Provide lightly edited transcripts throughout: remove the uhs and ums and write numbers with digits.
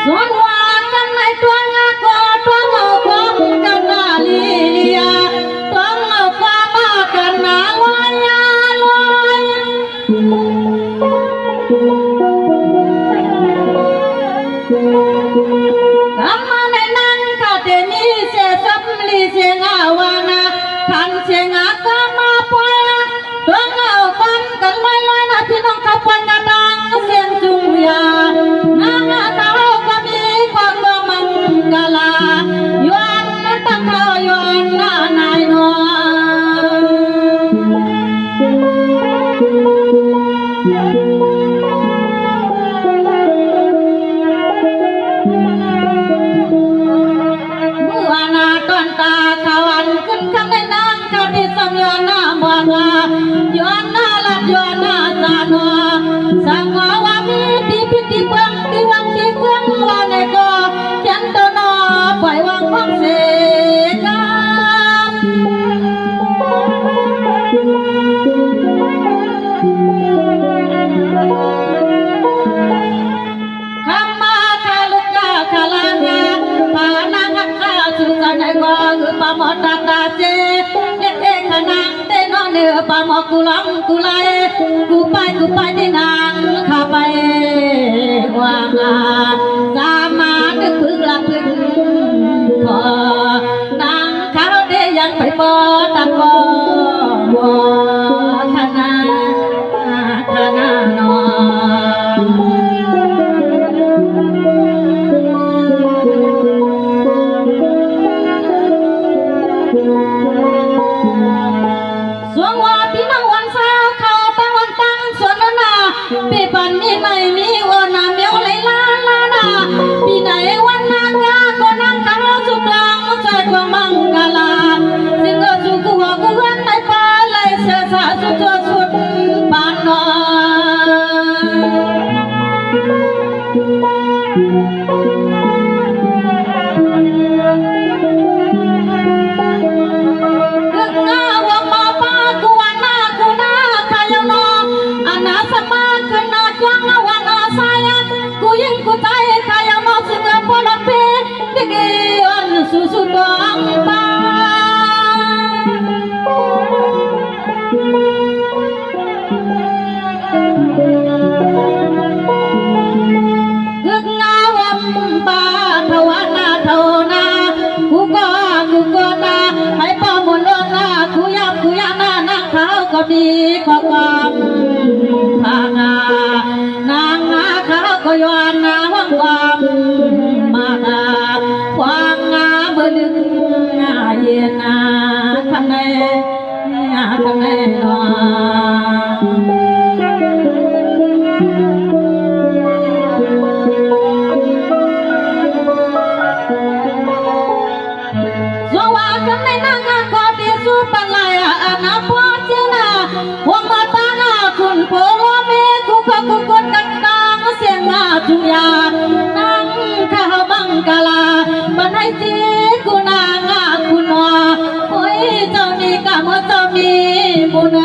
ส่วนว่ากันในตัวงาก็ตัวเอาความกันนาลียาตัวเอาความมากันนาลอยยาลอยกำมาในนั้นข้าเดนีเสสัมลีเสงาวานาขันเสงากามาปอยตัวเอาความกันลอยลอยนะพี่น้องข้าปอยกระดังเสียงจุงยานางาตาก็มีความมังกลายวนตั้งเขายวนนานายนอปามกุลังกุไลกูไปที่นางข้าไปวางสามาดึกพึ่งละพึ่งพอนางเขาได้ยังไปปอตังบอบัวขนาหนอปีปันนี้ไม่มีวันน้ำเมียวไหลลานาปีไหนวันนางงาก็นั่งตาสุดดังใจกว่ามังกลาสิ่งก็สุขหัวกูวันในป่าไหลเสียสาสุดตัวสุดปานนสุดดังป่าคึกงาวป่าทวานาเท่านากูก็นาให้ป้ามุนนากูยับนานังเขาก็ดีก็ความพางานางนาเขาก็ยวนนาหวังความมาความลึกเย็นข้างในนสว่ากันในนางก็ดีสุปันลายนาพอเจนาหัวมาตาคุณโพโลเมกุกดดังเสียงจุยานังข้าวบังกลาบันให้จีกุนางคุณวาโอ้ยเจ้านี่กะมเจ้ามีบุญน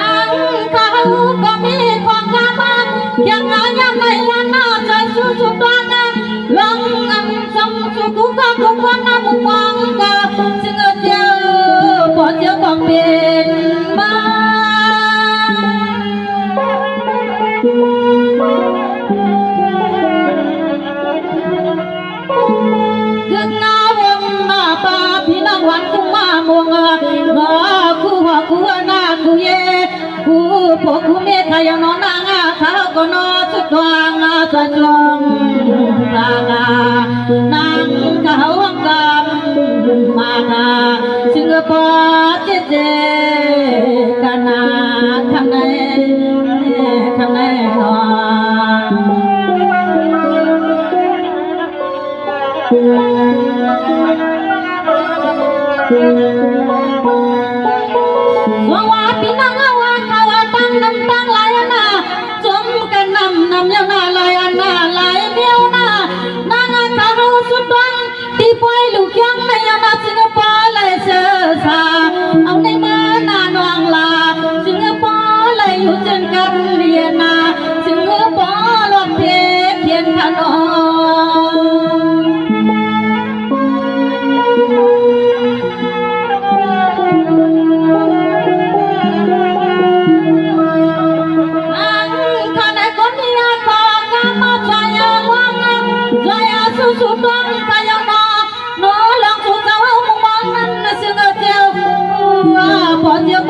างเขาก็มีความงามยังไงยังไม่วันน่าใจสุดดังลองสมสุกุกกุวันน้ำมังกะจึงเจ้าพอเจ้าบังเป็นบ้ากึ่งนาวงมาป่าพี่น้องวันกุมามวงงอกูนากูเย่กูพวกกูเมฆยังนอนนางเขาก็นอนสุดดวงสะจงตานางเขาวังกำมาจึงพอเจกันนาข้างในนอว่าพี่น้องว่าเขาตั้งน้ำตั้งลายนาจมกันน้ำยานาลายนาลายเมียวนานางเขาสุดดังที่ปล่อยลูกยังในยานาสิงคโปร์เลยเสือสา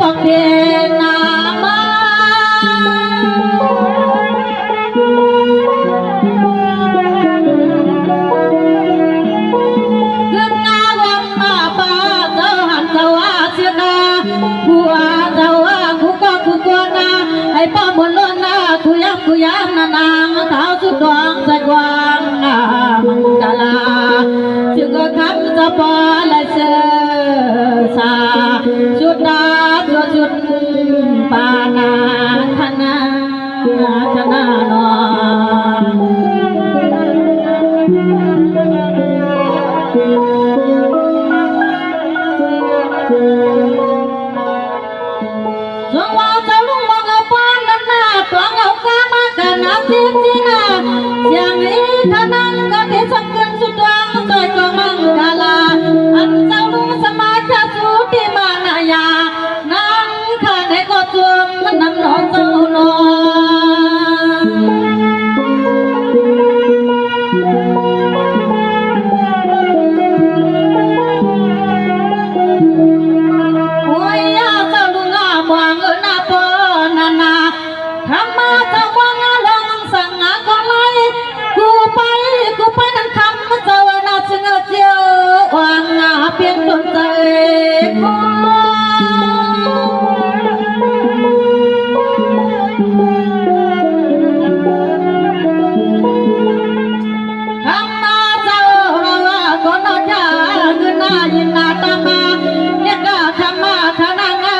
บอกเดนามาคืองาวันมาป้าเจ้าหันเจ้าอาเสียนากูอาเจ้าอากูก็กูกลัวนาให้ป้าบนล้นนากูย้ำนานางเท้าสุดดวงใจกว้างมังกลาจึงก็คำจะพอและเชื่อสาสุดดาจุดปานาธนาโนสวาจะลุงมองปานนาตัวเงากามากันนาจีนาเสียงนี้ขนังก็ที่สังเกตสุดดวงใจก็มังกลาอันเจ้าลุงสมาชาสุติมานายานังข้าในก็จวงนำนอนเจ้านอโอ้ยยาเจ้าลุงอาบวางนาปนานาทำมาเจ้าวางลองสั่งงาก็ไล่กูไปนั่นคำเจ้านาจึงเจียววางงาเพียงต้นใจ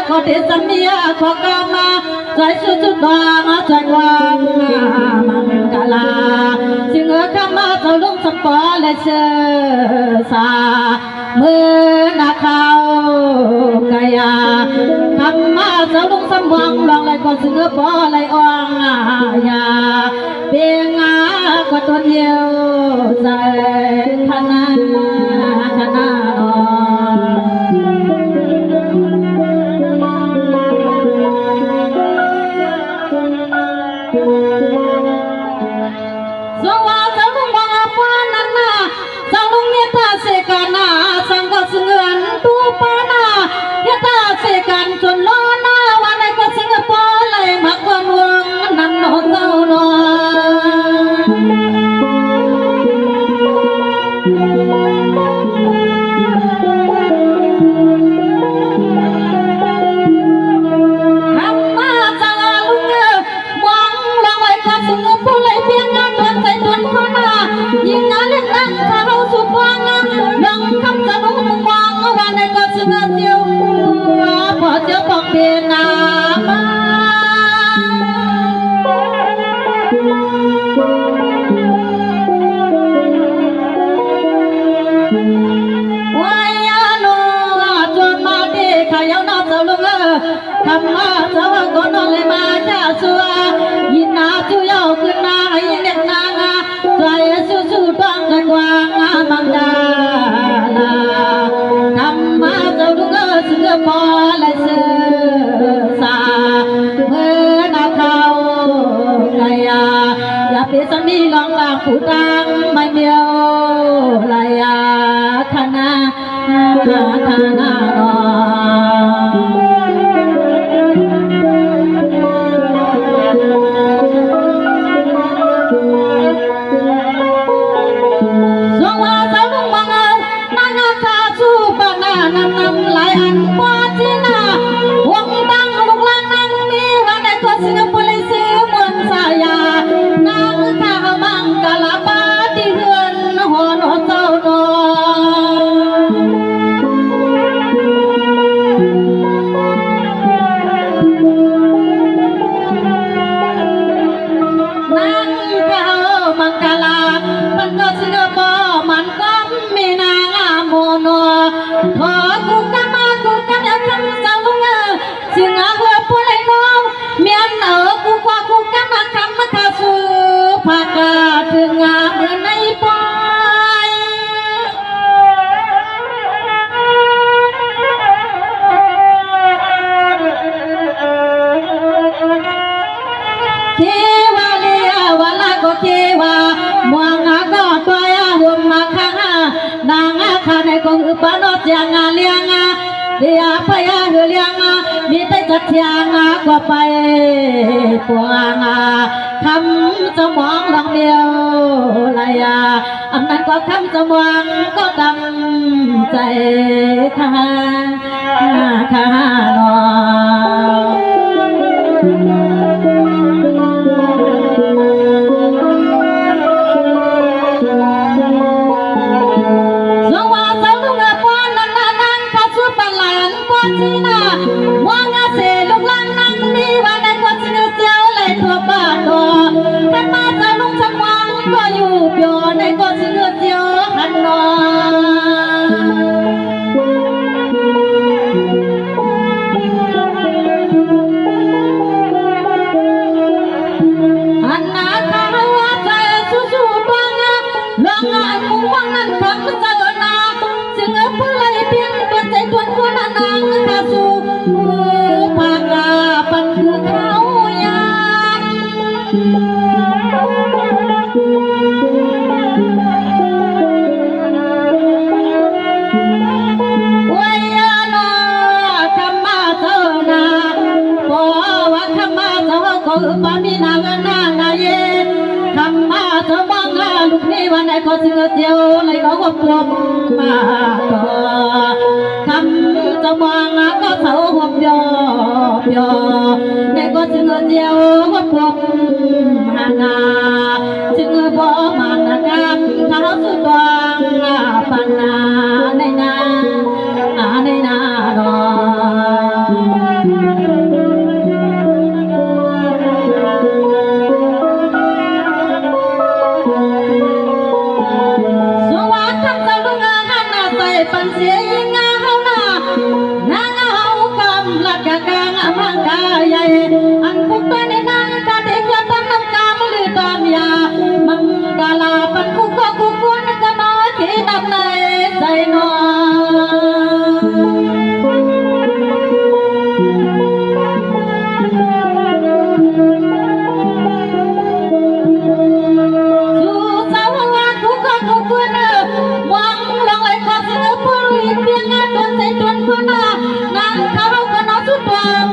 คเดชเมียขอกามาใจสุดดวงใจวางมังกลาจึงคำมาเจ้าลุงสปอและเชื่อสาเมื่อนาเขากายาคำมาเจ้าลุงสมหวังลองเลยก็สึงปอเลยอ่องยาเพียงก็ตัวเดียวใจขนาสวาเจ้าลุงมองปานันนาเจ้าลุงเนี่ยตาเสกานาสังก็สึงเงินตูปานาเนี่ยตาเสกันจนล้อนาวันไหนก็สิงคโปร์เลยมักวันวงนั่นโนเจ้าโนยิ่งงานเล่นนั่งเขาสุดวังดังคำสนุกมุงวังวันในก็สงบเดียวพอเจ้าบอกเดินนามาจนมาเด็กขายนอเจ้าลุงทำมาเจ้าก็นอนเลยมาจ้าสัวยินนาจุยเอาขึ้นมายินเด็กนางใจสู้ต้องกันวางบังดาลาทำมาเจ้าลุงเสือพอและเสือสาเมื่อนาเขาไกยาอย่าเปสมีลองบางผู้ตังไม่เดียวลายาคณะนอก็คือปนอดยังเลี้ยง เดียพยาเฮเลียงมีแต่จัดเทียงกว่าไปปวงคำจะมองลองเดียวลายอำนั้นก็คำจะมองก็ดำใจข้าหนอว่างาเสลูกลังนั่งมีวันในกอดเสียวเสียวเลยตัวบ้านตัวขันมาจะลุงชมวังก็อยู่เปียวในกอดเสียวเสียวขันนอหันหน้าข้าวใจสู้ๆบ้างลองงานมุ่งวังนั้นคำจะเกินนาจึงเอาพลัยเพียงตัวใจตัวคนนางข้าสู้ปากปันคือเขายามวยนอธรรมะเจ้านาเพราะว่าธรรมะเจ้าก็ปามีนางนานาเยธรรมะเจ้าบังลูกนี้วันไหนก็เสือเจียวเลยก็ปวดมาต่อคำจะบังก็เสาหัวเยอในก็เสือเจียวก็ปวดหานาจึงบ่มันกันเขาสุดวังปันนาในนาดอปันเสียยิงเฮาหน้านางเฮากำลักกางมังกาใหญ่อันพุกตัวในนางกาเด็กจะตั้งน้ำกามลือตามยามังกาลาปันคุกก็คุกคนก็น้อยที่ดับในใจนอเพียงตัวใจจนคนนางเขาก็นอสุดวัง